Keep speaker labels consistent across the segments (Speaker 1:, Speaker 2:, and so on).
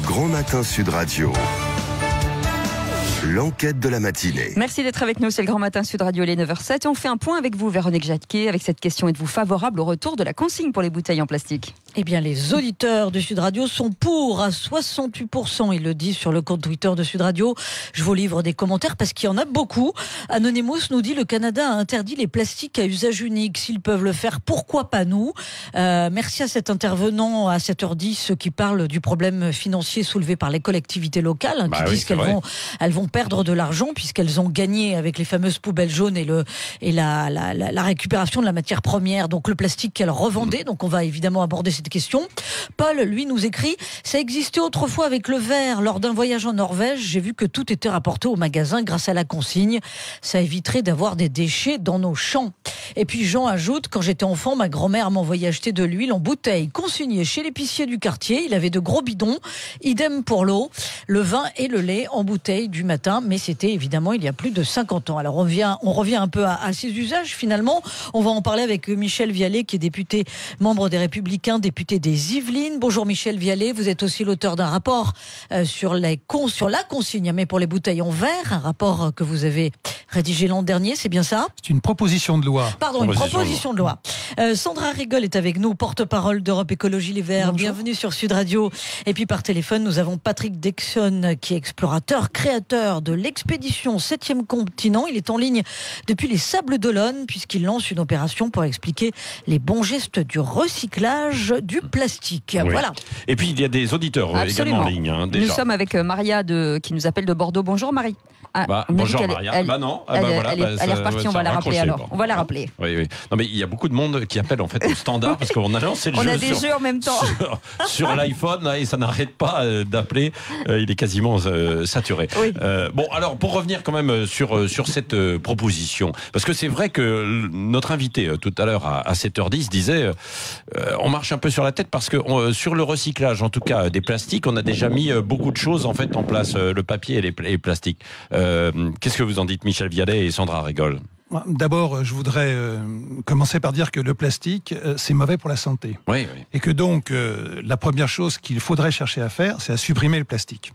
Speaker 1: Grand Matin Sud Radio. L'enquête de la matinée.
Speaker 2: Merci d'être avec nous, c'est le Grand Matin Sud Radio, les 9h07. Et on fait un point avec vous, Véronique Jacquet, avec cette question. Êtes-vous favorable au retour de la consigne pour les bouteilles en plastique ?
Speaker 3: Eh bien, les auditeurs de Sud Radio sont pour à 68%. Ils le disent sur le compte Twitter de Sud Radio. Je vous livre des commentaires parce qu'il y en a beaucoup. Anonymous nous dit: le Canada a interdit les plastiques à usage unique. S'ils peuvent le faire, pourquoi pas nous ? Merci à cet intervenant à 7h10 qui parle du problème financier soulevé par les collectivités locales, qui disent qu'elles vont perdre de l'argent puisqu'elles ont gagné avec les fameuses poubelles jaunes et la récupération de la matière première, donc le plastique qu'elles revendaient. Donc on va évidemment aborder cette question. Paul, lui, nous écrit: ça existait autrefois avec le verre. Lors d'un voyage en Norvège, j'ai vu que tout était rapporté au magasin grâce à la consigne. Ça éviterait d'avoir des déchets dans nos champs. Et puis Jean ajoute: quand j'étais enfant, ma grand-mère m'envoyait acheter de l'huile en bouteille, consignée chez l'épicier du quartier. Il avait de gros bidons. Idem pour l'eau, le vin et le lait en bouteille du matin. Mais c'était évidemment il y a plus de 50 ans. Alors on revient un peu à ces usages finalement. On va en parler avec Michel Vialet, qui est député, membre des Républicains, député des Yvelines. Bonjour Michel Vialet, vous êtes aussi l'auteur d'un rapport sur la consigne, mais pour les bouteilles en verre, un rapport que vous avez rédigé l'an dernier, c'est bien ça ?
Speaker 4: C'est une proposition de loi.
Speaker 3: Pardon, une proposition de loi. Sandra Rigol est avec nous, porte-parole d'Europe Écologie Les Verts. Bonjour. Bienvenue sur Sud Radio. Et puis par téléphone, nous avons Patrick Dexon, qui est explorateur, créateur de l'expédition 7e continent. Il est en ligne depuis les Sables d'Olonne, puisqu'il lance une opération pour expliquer les bons gestes du recyclage du plastique.
Speaker 5: Oui.
Speaker 3: Voilà.
Speaker 5: Et puis il y a des auditeurs également en ligne. Déjà.
Speaker 2: Nous sommes avec Maria qui nous appelle de Bordeaux. Bonjour Marie.
Speaker 5: Bonjour Maria. Elle
Speaker 2: est repartie, on va la rappeler alors. On va la rappeler.
Speaker 5: Oui. Non mais il y a beaucoup de monde qui appelle en fait au standard parce qu'on a lancé le jeu.
Speaker 2: On a des jeux en même temps.
Speaker 5: Sur l'iPhone et ça n'arrête pas d'appeler. Il est quasiment saturé. Oui. Bon alors pour revenir quand même sur cette proposition, parce que c'est vrai que notre invité tout à l'heure à 7h10 disait on marche un peu sur la tête parce que sur le recyclage en tout cas des plastiques, on a déjà mis beaucoup de choses en fait en place, le papier et les plastiques. Qu'est-ce que vous en dites, Michel Vialet et Sandra Rigol ?
Speaker 4: D'abord, je voudrais commencer par dire que le plastique, c'est mauvais pour la santé.
Speaker 5: Oui.
Speaker 4: Et que donc, la première chose qu'il faudrait chercher à faire, c'est à supprimer le plastique.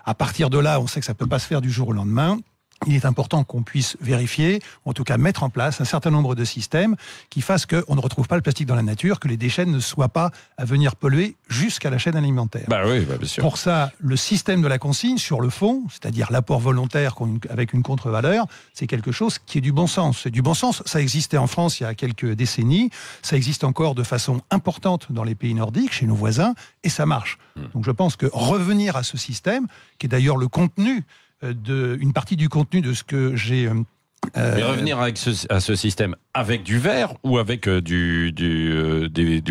Speaker 4: À partir de là, on sait que ça ne peut pas se faire du jour au lendemain. Il est important qu'on puisse vérifier, ou en tout cas mettre en place un certain nombre de systèmes qui fassent qu'on ne retrouve pas le plastique dans la nature, que les déchets ne soient pas à venir polluer jusqu'à la chaîne alimentaire.
Speaker 5: Oui, bien sûr.
Speaker 4: Pour ça, le système de la consigne, sur le fond, c'est-à-dire l'apport volontaire avec une contre-valeur, c'est quelque chose qui est du bon sens. C'est du bon sens. Ça existait en France il y a quelques décennies. Ça existe encore de façon importante dans les pays nordiques, chez nos voisins, et ça marche. Donc je pense que revenir à ce système, qui est d'ailleurs le contenu une partie du contenu de ce que j'ai...
Speaker 5: Mais revenir à ce système avec du verre ou avec du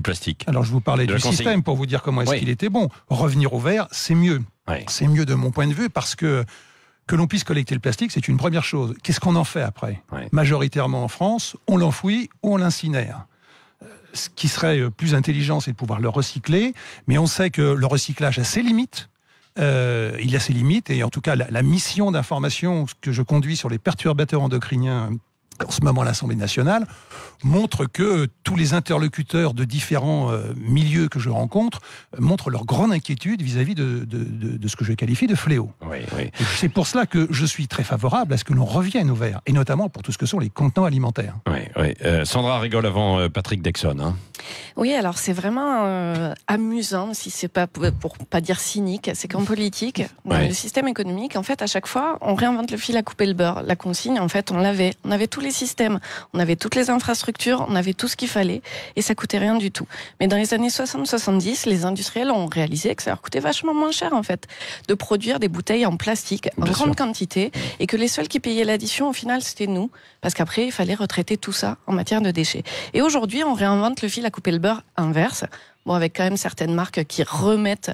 Speaker 5: plastique ?
Speaker 4: Alors je vous parlais du système pour vous dire comment est-ce qu'il était bon. Revenir au verre, c'est mieux. Oui. C'est mieux de mon point de vue parce que l'on puisse collecter le plastique, c'est une première chose. Qu'est-ce qu'on en fait après ? Majoritairement en France, on l'enfouit ou on l'incinère. Ce qui serait plus intelligent, c'est de pouvoir le recycler, mais on sait que le recyclage a ses limites. Il a ses limites et en tout cas la mission d'information que je conduis sur les perturbateurs endocriniens en ce moment à l'Assemblée nationale montre que tous les interlocuteurs de différents milieux que je rencontre montrent leur grande inquiétude vis-à-vis de ce que je qualifie de fléau.
Speaker 5: Oui.
Speaker 4: C'est pour cela que je suis très favorable à ce que l'on revienne au verre, et notamment pour tout ce que sont les contenants alimentaires.
Speaker 5: Oui. Sandra Rigol avant Patrick Dexon.
Speaker 6: Oui, alors c'est vraiment amusant, si c'est pas pour pas dire cynique, c'est qu'en politique, dans le système économique, en fait, à chaque fois, on réinvente le fil à couper le beurre. La consigne, en fait, on avait tous les systèmes, on avait toutes les infrastructures, on avait tout ce qu'il fallait, et ça coûtait rien du tout. Mais dans les années 60-70, les industriels ont réalisé que ça leur coûtait vachement moins cher, en fait, de produire des bouteilles en plastique en grande quantité, et que les seuls qui payaient l'addition, au final, c'était nous, parce qu'après, il fallait retraiter tout ça en matière de déchets. Et aujourd'hui, on réinvente le fil à couper le beurre inverse. Bon, avec quand même certaines marques qui remettent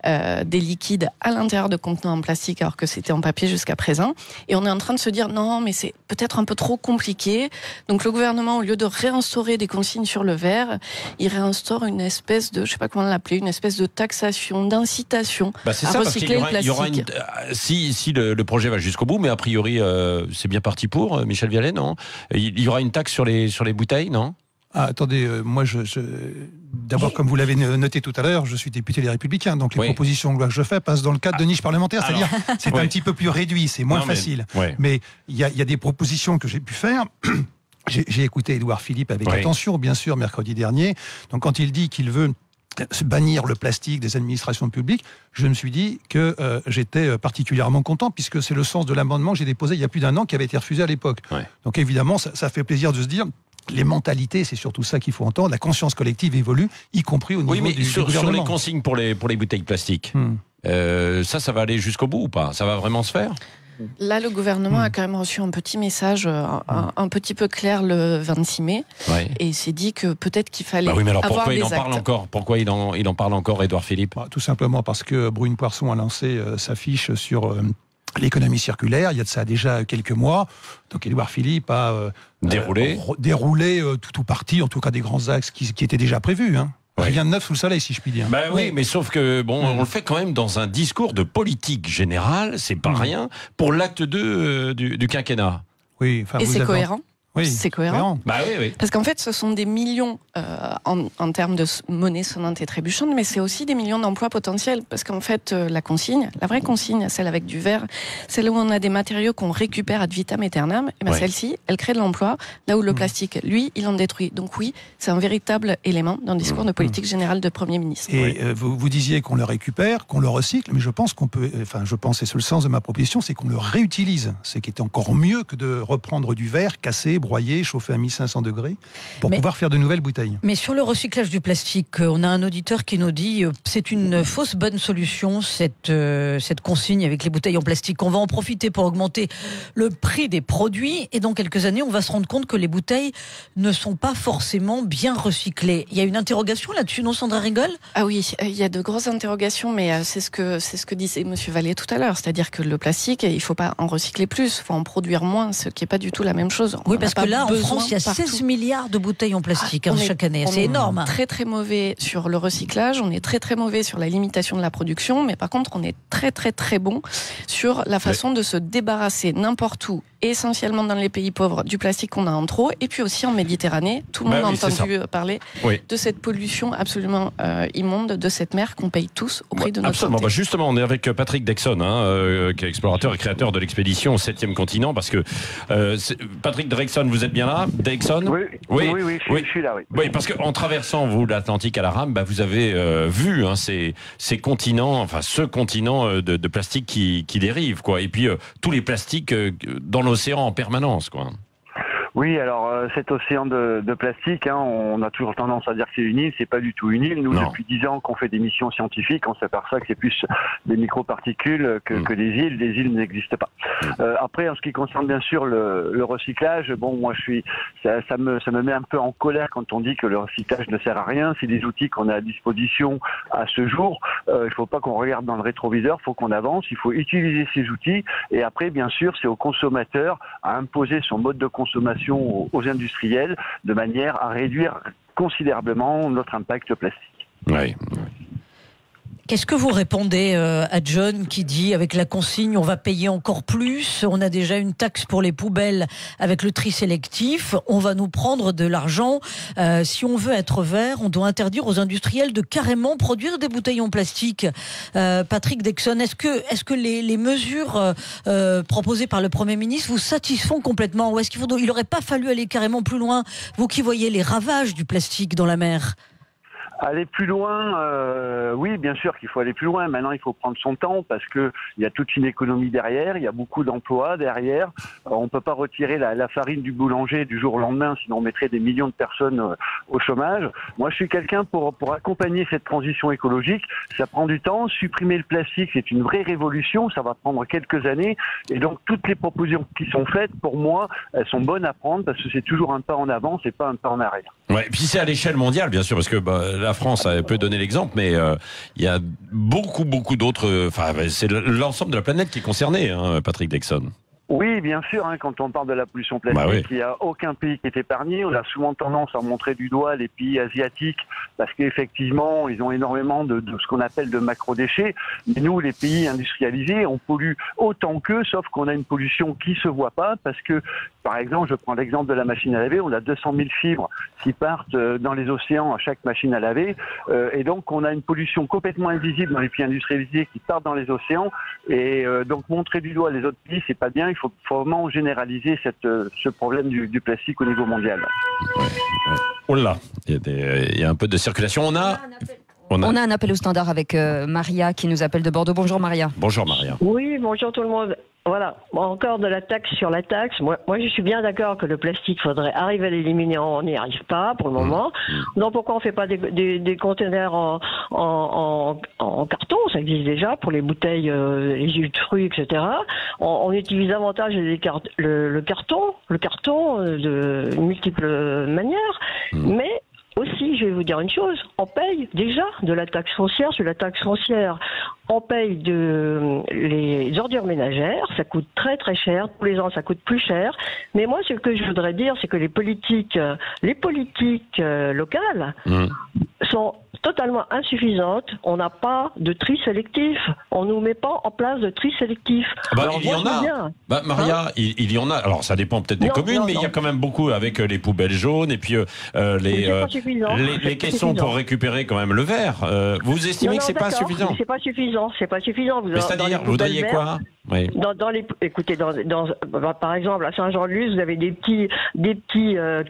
Speaker 6: des liquides à l'intérieur de contenants en plastique alors que c'était en papier jusqu'à présent. Et on est en train de se dire non, mais c'est peut-être un peu trop compliqué. Donc le gouvernement, au lieu de réinstaurer des consignes sur le verre, il réinstaure une espèce de, je sais pas comment l'appeler, une espèce de taxation, d'incitation à recycler le plastique.
Speaker 5: Si le projet va jusqu'au bout, mais a priori c'est bien parti pour, Michel Vialet, non ? Il y aura une taxe sur les bouteilles, non ?
Speaker 4: Attendez, moi D'abord, comme vous l'avez noté tout à l'heure, je suis député des Républicains, donc les propositions que je fais passent dans le cadre de niche parlementaire, c'est-à-dire c'est un petit peu plus réduit, c'est moins facile. Mais il y a des propositions que j'ai pu faire. J'ai écouté Édouard Philippe avec attention, bien sûr, mercredi dernier. Donc quand il dit qu'il veut bannir le plastique des administrations publiques, je me suis dit que j'étais particulièrement content, puisque c'est le sens de l'amendement que j'ai déposé il y a plus d'un an, qui avait été refusé à l'époque. Donc évidemment, ça fait plaisir de se dire... Les mentalités, c'est surtout ça qu'il faut entendre. La conscience collective évolue, y compris au niveau du gouvernement. Sur les consignes pour les bouteilles plastiques, ça va aller jusqu'au bout ou pas? Ça va vraiment se faire?
Speaker 6: Là, le gouvernement a quand même reçu un petit message un petit peu clair le 26 mai. Et s'est dit que peut-être qu'il fallait
Speaker 5: mais alors
Speaker 6: avoir
Speaker 5: pourquoi
Speaker 6: des
Speaker 5: il en parle encore? Pourquoi il en parle encore, Édouard Philippe?
Speaker 4: Tout simplement parce que Brune Poirson a lancé sa fiche sur... l'économie circulaire, il y a de ça déjà quelques mois. Donc Édouard Philippe a déroulé tout parti, en tout cas des grands axes qui étaient déjà prévus. Rien de neuf sous le soleil, si je puis dire.
Speaker 5: Oui, mais sauf que on le fait quand même dans un discours de politique générale, c'est pas rien, pour l'acte 2 du quinquennat.
Speaker 6: Et c'est cohérent.
Speaker 4: Oui,
Speaker 6: c'est cohérent.
Speaker 5: Oui.
Speaker 6: Parce qu'en fait, ce sont des millions en termes de monnaie sonnante et trébuchante, mais c'est aussi des millions d'emplois potentiels. Parce qu'en fait, la vraie consigne, celle avec du verre, celle où on a des matériaux qu'on récupère ad vitam aeternam, et celle-ci, elle crée de l'emploi, là où le plastique, lui, il en détruit. Donc oui, c'est un véritable élément d'un discours de politique générale de Premier ministre.
Speaker 4: Et vous disiez qu'on le récupère, qu'on le recycle, mais je pense qu'on peut, et c'est le sens de ma proposition, c'est qu'on le réutilise. Ce qui est encore mieux que de reprendre du verre cassé, broyer, chauffer à 1500 degrés pour pouvoir faire de nouvelles bouteilles.
Speaker 3: Mais sur le recyclage du plastique, on a un auditeur qui nous dit c'est une fausse bonne solution cette consigne avec les bouteilles en plastique. On va en profiter pour augmenter le prix des produits et dans quelques années on va se rendre compte que les bouteilles ne sont pas forcément bien recyclées. Il y a une interrogation là-dessus, non Sandra Rigol?
Speaker 6: Ah oui, il y a de grosses interrogations, mais c'est ce que disait Monsieur Vallée tout à l'heure, c'est-à-dire que le plastique, il ne faut pas en recycler plus, il faut en produire moins, ce qui n'est pas du tout la même chose.
Speaker 3: Oui, parce que là, en France, il y a 16 milliards de bouteilles en plastique chaque année. C'est énorme.
Speaker 6: On est très très mauvais sur le recyclage, on est très très mauvais sur la limitation de la production, mais par contre, on est très très très bon sur la façon de se débarrasser n'importe où, essentiellement dans les pays pauvres, du plastique qu'on a en trop, et puis aussi en Méditerranée. Tout le monde a entendu parler de cette pollution absolument immonde de cette mer qu'on paye tous au prix de notre santé.
Speaker 5: Justement, on est avec Patrick Dexon, qui est explorateur et créateur de l'expédition au 7e continent, parce que Patrick Dexon, vous êtes bien là? Dexon?
Speaker 7: Oui, je suis là, oui.
Speaker 5: Oui, parce qu'en traversant l'Atlantique à la rame, vous avez vu ces continents, enfin ce continent de plastique qui dérive, quoi. Et puis tous les plastiques dans l'océan en permanence, quoi.
Speaker 7: Oui, alors cet océan de plastique, on a toujours tendance à dire que c'est une île, c'est pas du tout une île. Nous, depuis 10 ans qu'on fait des missions scientifiques, on s'aperçoit que c'est plus des microparticules que des îles. Des îles n'existent pas. Après, en ce qui concerne bien sûr le recyclage, moi ça me met un peu en colère quand on dit que le recyclage ne sert à rien. C'est des outils qu'on a à disposition à ce jour. Il faut pas qu'on regarde dans le rétroviseur, il faut qu'on avance, il faut utiliser ces outils. Et après, bien sûr, c'est au consommateur à imposer son mode de consommation aux industriels de manière à réduire considérablement notre impact plastique.
Speaker 5: Oui.
Speaker 3: Qu'est-ce que vous répondez à John qui dit avec la consigne on va payer encore plus, on a déjà une taxe pour les poubelles avec le tri sélectif, on va nous prendre de l'argent, si on veut être vert on doit interdire aux industriels de carrément produire des bouteilles en plastique. Patrick Dexon, est-ce que les mesures proposées par le Premier ministre vous satisfont complètement ou est-ce il n'aurait pas fallu aller carrément plus loin, vous qui voyez les ravages du plastique dans la mer?
Speaker 7: Aller plus loin, oui, bien sûr qu'il faut aller plus loin. Maintenant, il faut prendre son temps parce que il y a toute une économie derrière, il y a beaucoup d'emplois derrière. On peut pas retirer la farine du boulanger du jour au lendemain, sinon on mettrait des millions de personnes au chômage. Moi, je suis quelqu'un pour accompagner cette transition écologique. Ça prend du temps. Supprimer le plastique, c'est une vraie révolution. Ça va prendre quelques années. Et donc, toutes les propositions qui sont faites, pour moi, elles sont bonnes à prendre parce que c'est toujours un pas en avant, c'est pas un pas en arrière.
Speaker 5: Ouais, puis c'est à l'échelle mondiale, bien sûr, parce que la France peut donner l'exemple, mais il y a beaucoup d'autres. C'est l'ensemble de la planète qui est concernée, Patrick Dexon.
Speaker 7: Oui, Oui, bien sûr, quand on parle de la pollution plastique, il n'y a aucun pays qui est épargné. On a souvent tendance à montrer du doigt les pays asiatiques parce qu'effectivement, ils ont énormément de ce qu'on appelle de macro-déchets. Mais nous, les pays industrialisés, on pollue autant qu'eux, sauf qu'on a une pollution qui se voit pas parce que, par exemple, je prends l'exemple de la machine à laver, on a 200 000 fibres qui partent dans les océans à chaque machine à laver, et donc on a une pollution complètement invisible dans les pays industrialisés qui partent dans les océans, et donc montrer du doigt les autres pays, c'est pas bien, il faut vraiment généraliser ce problème du plastique au niveau mondial.
Speaker 5: Oh là, il y a un peu de circulation. On a
Speaker 2: un appel au standard avec Maria qui nous appelle de Bordeaux. Bonjour Maria.
Speaker 5: Bonjour Maria.
Speaker 8: Oui, bonjour tout le monde. Voilà, encore de la taxe sur la taxe. Moi je suis bien d'accord que le plastique, faudrait arriver à l'éliminer. On n'y arrive pas pour le moment. Donc pourquoi on fait pas des conteneurs en carton? Ça existe déjà pour les bouteilles, les jus de fruits, etc. On utilise davantage le carton de multiples manières. Mais aussi, je vais vous dire une chose, on paye déjà de la taxe foncière. Sur la taxe foncière, on paye les ordures ménagères, ça coûte très très cher, tous les ans ça coûte plus cher. Mais moi, ce que je voudrais dire, c'est que les politiques locales sont totalement insuffisantes. On n'a pas de tri sélectif. On nous met pas en place de tri sélectif.
Speaker 5: Il y en a. Maria, il y en a. Alors ça dépend peut-être des communes, mais il y a quand même beaucoup avec les poubelles jaunes et puis les caissons pour récupérer quand même le verre. Vous estimez que c'est pas suffisant?
Speaker 8: C'est pas suffisant. C'est pas suffisant.
Speaker 5: C'est-à-dire, vous voudriez quoi? Oui.
Speaker 8: Écoutez, par exemple, à Saint-Jean-de-Luz, vous avez des petits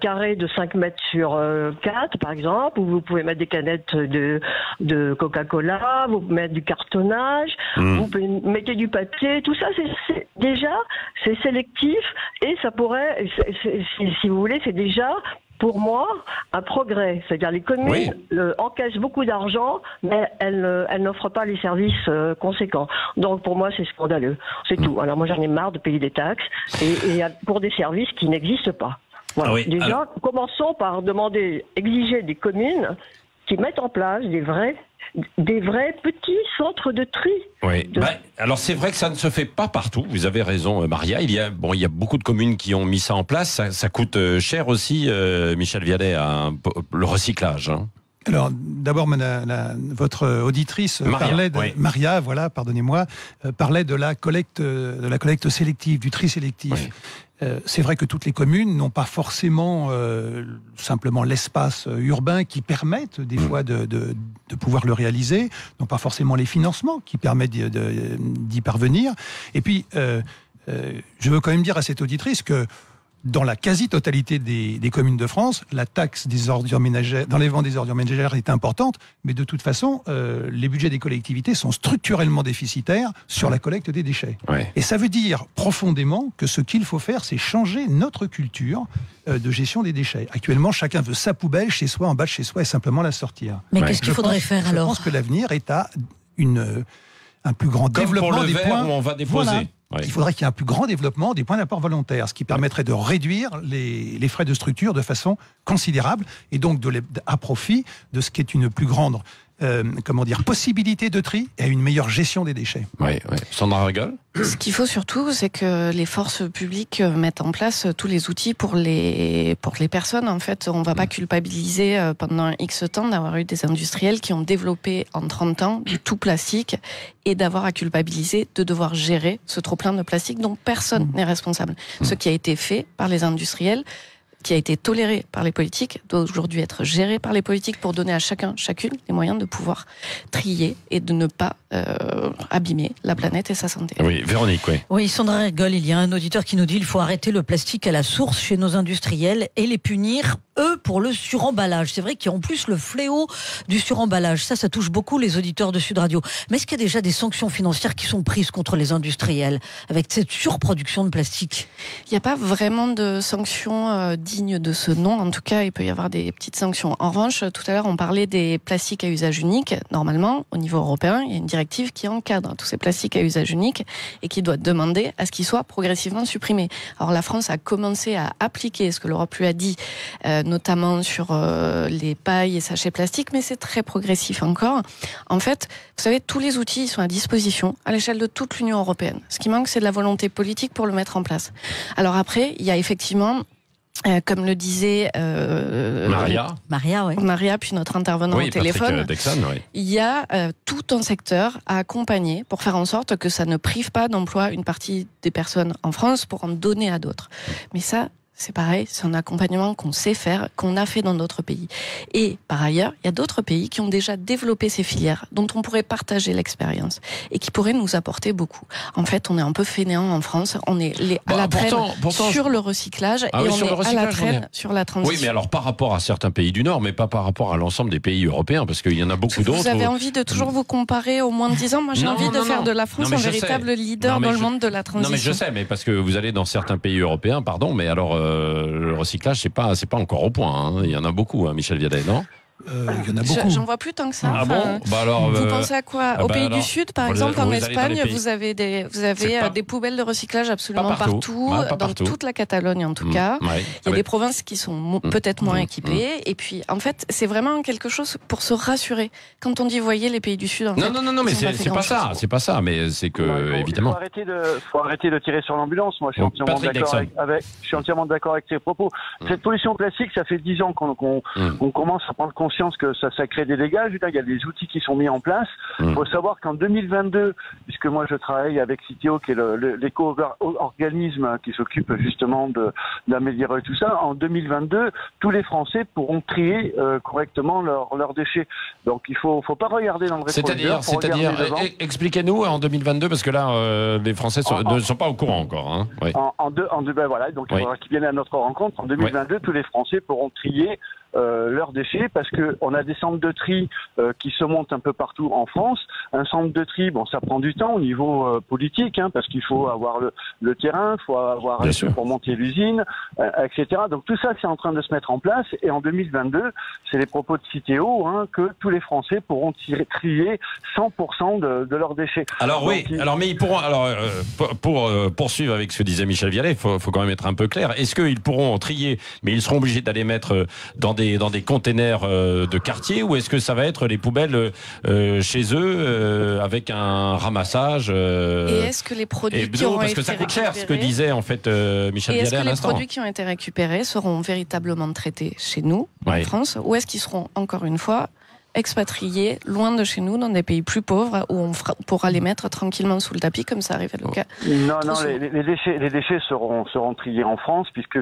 Speaker 8: carrés de 5 mètres sur 4, par exemple, où vous pouvez mettre des canettes de Coca-Cola, vous pouvez mettre du cartonnage, vous pouvez mettre du papier, tout ça, c'est sélectif, et ça pourrait, si vous voulez, c'est déjà, pour moi, un progrès. C'est-à-dire les communes encaissent beaucoup d'argent, mais elles n'offrent pas les services conséquents. Donc pour moi, c'est scandaleux. C'est tout. Alors moi, j'en ai marre de payer des taxes et pour des services qui n'existent pas. Voilà. Déjà, commençons par exiger des communes qui mettent en place des vrais petits centres de tri.
Speaker 5: Oui. Alors c'est vrai que ça ne se fait pas partout. Vous avez raison, Maria. Il y a beaucoup de communes qui ont mis ça en place. Ça coûte cher aussi, Michel Vialet, le recyclage.
Speaker 4: Alors, d'abord, votre auditrice parlait de Maria, voilà, pardonnez-moi, parlait de la collecte sélective, du tri sélectif. Oui. C'est vrai que toutes les communes n'ont pas forcément simplement l'espace urbain qui permette des fois de pouvoir le réaliser, n'ont pas forcément les financements qui permettent d'y parvenir. Et puis, je veux quand même dire à cette auditrice que dans la quasi-totalité des communes de France, la taxe des ordures ménagères, d'enlèvement des ordures ménagères est importante, mais de toute façon, les budgets des collectivités sont structurellement déficitaires sur la collecte des déchets. Ouais. Et ça veut dire profondément que ce qu'il faut faire, c'est changer notre culture de gestion des déchets. Actuellement, chacun veut sa poubelle chez soi, en bas de chez soi, et simplement la sortir.
Speaker 3: Mais qu'est-ce qu'il faudrait faire alors?
Speaker 4: Je pense que l'avenir est à un plus grand développement des points
Speaker 5: où on va déposer.
Speaker 4: Voilà. Ouais. Il faudrait qu'il y ait un plus grand développement des points d'apport volontaires, ce qui permettrait de réduire les frais de structure de façon considérable et donc à profit de ce qui est une plus grande possibilité de tri et une meilleure gestion des déchets.
Speaker 5: Oui. Sandra Rigol.
Speaker 6: Ce qu'il faut surtout, c'est que les forces publiques mettent en place tous les outils pour les personnes. En fait, on ne va pas culpabiliser pendant X temps d'avoir eu des industriels qui ont développé en 30 ans du tout plastique et d'avoir à culpabiliser de devoir gérer ce trop-plein de plastique dont personne n'est responsable. Ce qui a été fait par les industriels, qui a été toléré par les politiques, doit aujourd'hui être géré par les politiques pour donner à chacune les moyens de pouvoir trier et de ne pas abîmer la planète et sa santé.
Speaker 5: Oui, Véronique, oui.
Speaker 3: Oui, Sandra rigole, il y a un auditeur qui nous dit qu'il faut arrêter le plastique à la source chez nos industriels et les punir, eux, pour le suremballage. C'est vrai qu'il y a en plus le fléau du suremballage. Ça touche beaucoup les auditeurs de Sud Radio. Mais est-ce qu'il y a déjà des sanctions financières qui sont prises contre les industriels avec cette surproduction de plastique?
Speaker 6: Il n'y a pas vraiment de sanctions dignes de ce nom. En tout cas, il peut y avoir des petites sanctions. En revanche, tout à l'heure, on parlait des plastiques à usage unique. Normalement, au niveau européen, il y a une directive qui encadre tous ces plastiques à usage unique et qui doit demander à ce qu'ils soient progressivement supprimés. Alors la France a commencé à appliquer ce que l'Europe lui a dit notamment sur les pailles et sachets plastiques, mais c'est très progressif encore. En fait, vous savez, tous les outils sont à disposition à l'échelle de toute l'Union européenne. Ce qui manque, c'est de la volonté politique pour le mettre en place. Alors après, il y a effectivement... comme le disait Maria, puis notre intervenant au téléphone, il y a tout un secteur à accompagner pour faire en sorte que ça ne prive pas d'emploi une partie des personnes en France pour en donner à d'autres. Mais ça, c'est pareil, c'est un accompagnement qu'on sait faire, qu'on a fait dans d'autres pays. Et par ailleurs, il y a d'autres pays qui ont déjà développé ces filières, dont on pourrait partager l'expérience et qui pourraient nous apporter beaucoup. En fait, on est un peu fainéants en France, on est à la traîne sur le recyclage et on est à la traîne sur la transition.
Speaker 5: Oui, mais alors par rapport à certains pays du Nord, mais pas par rapport à l'ensemble des pays européens, parce qu'il y en a beaucoup d'autres.
Speaker 6: Vous avez envie de toujours vous comparer au moins de 10 ans. Moi, j'ai envie de faire de la France un véritable leader dans le monde de la transition.
Speaker 5: Non, mais je sais, mais parce que vous allez dans certains pays européens, mais alors... le recyclage, c'est pas encore au point. Hein. Il y en a beaucoup, hein, Michel Vialet, non ?
Speaker 4: Il y en a beaucoup.
Speaker 6: J'en vois plus tant que ça.
Speaker 5: Ah bon ? Alors,
Speaker 6: vous pensez à quoi ? Au pays du Sud, par exemple, en Espagne, vous avez des poubelles de recyclage absolument partout, dans toute la Catalogne en tout cas. Il y a des provinces qui sont peut-être moins équipées. Et puis, en fait, c'est vraiment quelque chose pour se rassurer. Quand on dit, voyez, les pays du Sud... En fait,
Speaker 5: non, mais c'est pas ça. C'est pas ça, mais c'est que, évidemment...
Speaker 7: faut arrêter de tirer sur l'ambulance. Moi, je suis entièrement d'accord avec ces propos. Cette pollution plastique, ça fait 10 ans qu'on commence à prendre conscience que ça crée des dégâts. Je veux dire, il y a des outils qui sont mis en place. Il faut savoir qu'en 2022, puisque moi je travaille avec Citeo, qui est l'éco-organisme qui s'occupe justement d'améliorer tout ça, en 2022, tous les Français pourront trier correctement leurs déchets. Donc il faut pas regarder dans le rétroviseur.
Speaker 5: C'est-à-dire, expliquez-nous en 2022, parce que là, les Français ne sont pas au courant encore. Hein. Oui.
Speaker 7: Voilà, donc il faudra qu'ils viennent à notre rencontre. En 2022, tous les Français pourront trier leurs déchets, parce que on a des centres de tri qui se montent un peu partout en France. Un centre de tri, ça prend du temps au niveau politique, hein, parce qu'il faut avoir le terrain, il faut avoir pour monter l'usine, etc. Donc tout ça, c'est en train de se mettre en place. Et en 2022, c'est les propos de Citeo, hein, que tous les Français pourront trier 100% de leurs déchets.
Speaker 5: Alors mais ils pourront. Alors pour poursuivre avec ce que disait Michel Vialet, faut quand même être un peu clair. Est-ce qu'ils pourront trier, mais ils seront obligés d'aller mettre dans des containers de quartier, ou est-ce que ça va être les poubelles chez eux avec un ramassage
Speaker 6: et est-ce que les produits qui ont
Speaker 5: parce que ça coûte cher, ce que disait en fait Michel Vialet à l'instant.
Speaker 6: Est-ce que les produits qui ont été récupérés seront véritablement traités chez nous, en France, ou est-ce qu'ils seront encore une fois expatriés loin de chez nous, dans des pays plus pauvres, où on pourra les mettre tranquillement sous le tapis, comme ça arrive à le cas.
Speaker 7: Non, les déchets seront triés en France, puisque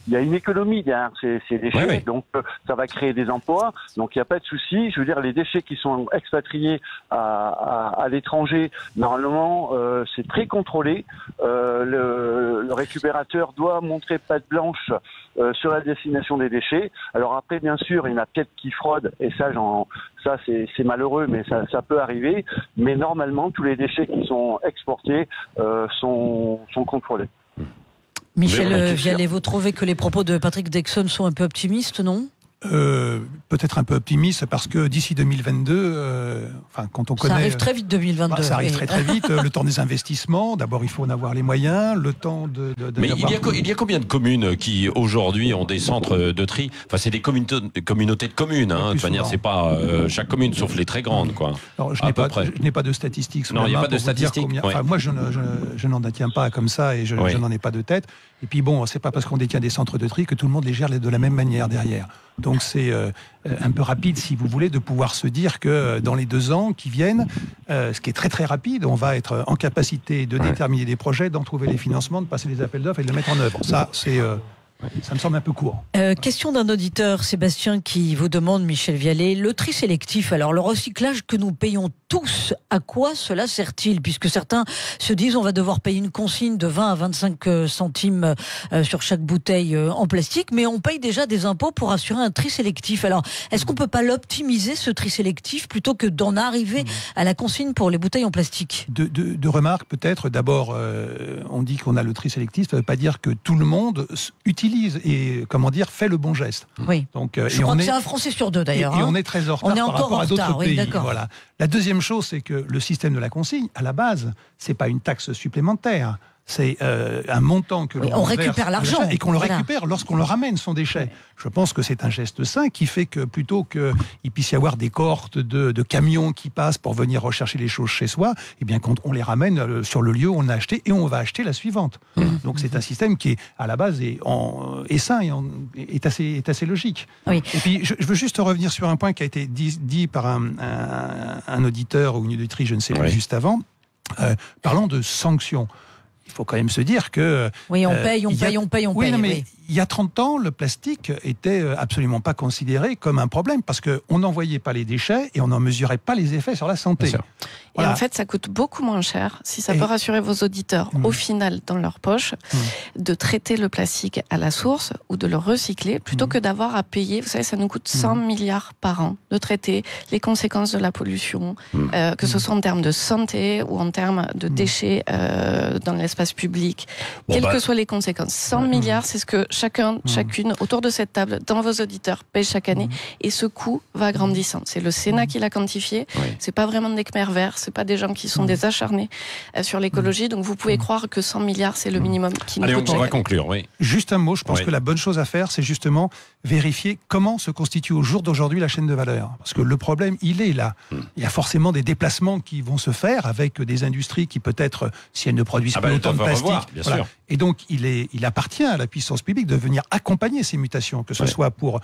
Speaker 7: il y a une économie derrière ces déchets, donc ça va créer des emplois, donc il n'y a pas de souci. Je veux dire, les déchets qui sont expatriés à l'étranger, normalement, c'est très contrôlé. Le récupérateur doit montrer patte blanche sur la destination des déchets. Alors après, bien sûr, il y en a peut-être qui fraudent, et ça c'est malheureux, mais ça peut arriver. Mais normalement, tous les déchets qui sont exportés sont contrôlés.
Speaker 3: Michel Vialet, vous trouvez que les propos de Patrick Dexon sont un peu optimistes, non ?
Speaker 4: Peut-être un peu optimiste, parce que d'ici 2022, quand on connaît...
Speaker 3: Ça arrive très vite 2022.
Speaker 4: Ça arrive très vite, le temps des investissements. D'abord, il faut en avoir les moyens, le temps
Speaker 5: Mais il y a combien de communes qui, aujourd'hui, ont des centres de tri ? Enfin, c'est des communautés de communes, hein. De toute manière, c'est pas chaque commune, sauf les très grandes, quoi.
Speaker 4: Alors, je n'ai pas de statistiques.
Speaker 5: Non, il n'y a pas de statistiques.
Speaker 4: Moi, je n'en détiens pas comme ça, et je n'en ai pas de tête. Et puis c'est pas parce qu'on détient des centres de tri que tout le monde les gère de la même manière derrière. Donc c'est un peu rapide, si vous voulez, de pouvoir se dire que dans les 2 ans qui viennent, ce qui est très très rapide, on va être en capacité de déterminer des projets, d'en trouver les financements, de passer les appels d'offres et de les mettre en œuvre. Ça, ça me semble un peu court.
Speaker 3: Question d'un auditeur, Sébastien, qui vous demande, Michel Vialet, le tri sélectif, alors le recyclage que nous payons tous, à quoi cela sert-il ? Puisque certains se disent on va devoir payer une consigne de 20 à 25 centimes sur chaque bouteille en plastique, mais on paye déjà des impôts pour assurer un tri sélectif. Alors, est-ce qu'on ne peut pas l'optimiser, ce tri sélectif, plutôt que d'en arriver à la consigne pour les bouteilles en plastique ?
Speaker 4: Deux remarques peut-être. D'abord, on dit qu'on a le tri sélectif, ça ne veut pas dire que tout le monde utilise et fait le bon geste.
Speaker 3: Oui.
Speaker 4: Donc,
Speaker 3: je crois que c'est un Français sur 2 d'ailleurs.
Speaker 4: Et on est très en retard par rapport à d'autres pays. Voilà. La deuxième chose, c'est que le système de la consigne, à la base, c'est pas une taxe supplémentaire. c'est un montant que
Speaker 3: on récupère l'argent
Speaker 4: et qu'on le récupère lorsqu'on le ramène son déchet. Je pense que c'est un geste sain qui fait que plutôt qu'il puisse y avoir des cohortes de camions qui passent pour venir rechercher les choses chez soi, eh bien quand on les ramène sur le lieu où on a acheté et on va acheter la suivante. Donc c'est un système qui est à la base est sain et est assez logique.
Speaker 3: Oui.
Speaker 4: Et puis je veux juste revenir sur un point qui a été dit par un auditeur ou une auditrice, je ne sais plus, juste avant, parlant de sanctions. Il faut quand même se dire que...
Speaker 3: Oui, on paye.
Speaker 4: Oui, mais il y a 30 ans, le plastique était absolument pas considéré comme un problème parce qu'on n'envoyait pas les déchets et on n'en mesurait pas les effets sur la santé.
Speaker 6: Voilà. Et en fait, ça coûte beaucoup moins cher, si ça peut rassurer vos auditeurs, au final, dans leur poche, de traiter le plastique à la source ou de le recycler, plutôt que d'avoir à payer. Vous savez, ça nous coûte 100 milliards par an de traiter les conséquences de la pollution, que ce soit en termes de santé ou en termes de déchets dans l'espace public. Quelles que soient les conséquences. 100 milliards, c'est ce que chacune, autour de cette table, dans vos auditeurs, paye chaque année. Et ce coût va grandissant. C'est le Sénat qui l'a quantifié. C'est pas vraiment des Khmer verts, c'est pas des gens qui sont des acharnés sur l'écologie. Donc vous pouvez croire que 100 milliards, c'est le minimum qui nous coûte.
Speaker 5: On va conclure, oui.
Speaker 4: Juste un mot, je pense que la bonne chose à faire, c'est justement vérifier comment se constitue au jour d'aujourd'hui la chaîne de valeur. Parce que le problème, il est là. Il y a forcément des déplacements qui vont se faire avec des industries qui peut-être, si elles ne produisent pas autant de plastique. Et donc, il appartient à la puissance publique de venir accompagner ces mutations, que ce soit pour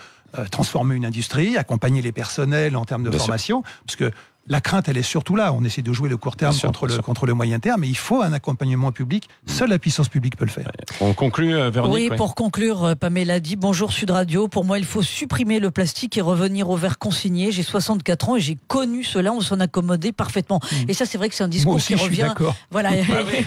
Speaker 4: transformer une industrie, accompagner les personnels en termes de formation, parce que la crainte, elle est surtout là. On essaie de jouer le court terme contre le moyen terme, mais il faut un accompagnement public. Seule la puissance publique peut le faire.
Speaker 5: On conclut, Véronique.
Speaker 3: Oui, pour conclure, Pamela dit bonjour Sud Radio. Pour moi, il faut supprimer le plastique et revenir au verre consigné. J'ai 64 ans et j'ai connu cela. On s'en accommodait parfaitement. Et ça, c'est vrai que c'est un discours qui revient.
Speaker 4: Voilà.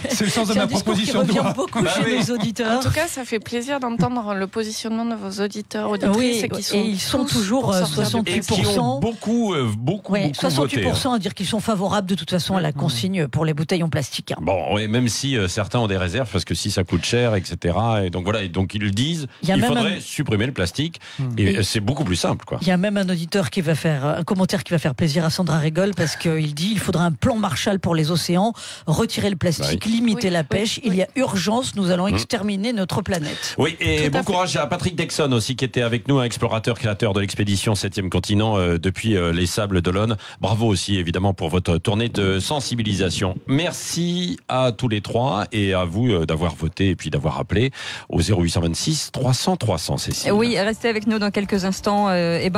Speaker 4: C'est le sens de ma proposition de loi.
Speaker 3: Qui revient beaucoup chez nos auditeurs.
Speaker 6: En tout cas, ça fait plaisir d'entendre le positionnement de vos auditeurs, auditrices,
Speaker 3: et ils sont toujours 68%.
Speaker 5: Qui ont beaucoup
Speaker 3: 68% à dire qu'ils sont favorables de toute façon à la consigne pour les bouteilles en plastique.
Speaker 5: Bon, oui, même si certains ont des réserves parce que si ça coûte cher, etc. Et donc voilà, et donc ils le disent. Il faudrait supprimer le plastique et c'est beaucoup plus simple, quoi.
Speaker 3: Il y a même un auditeur qui va faire un commentaire qui va faire plaisir à Sandra Rigol parce qu'il dit il faudra un plan Marshall pour les océans, retirer le plastique, limiter la pêche. Il y a urgence, nous allons exterminer notre planète.
Speaker 5: Oui, et bon courage à Patrick Dexon aussi qui était avec nous, un explorateur créateur de l'expédition 7e continent depuis les Sables d'Olonne. Bravo aussi évidemment pour votre tournée de sensibilisation. Merci à tous les trois et à vous d'avoir voté et puis d'avoir appelé au 0826 300 300. Cécile.
Speaker 2: Oui, restez avec nous dans quelques instants.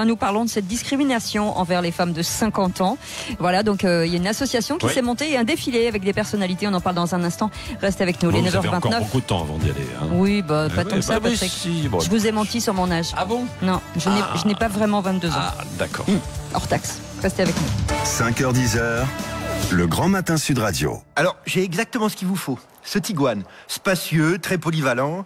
Speaker 2: Nous parlons de cette discrimination envers les femmes de 50 ans. Voilà, donc il y a une association qui s'est montée et un défilé avec des personnalités. On en parle dans un instant. Restez avec nous. Les 9h29.
Speaker 5: Vous avez encore beaucoup de temps avant d'y aller. Hein.
Speaker 2: Oui, pas tant que ça, Patrick. Je vous ai menti sur mon âge.
Speaker 5: Ah bon?
Speaker 2: Non, je n'ai pas vraiment 22 ans.
Speaker 5: Ah, d'accord.
Speaker 2: Hors taxe. Restez avec nous.
Speaker 1: 5h-10h, le Grand Matin Sud Radio.
Speaker 9: Alors, j'ai exactement ce qu'il vous faut. Ce Tiguan, spacieux, très polyvalent,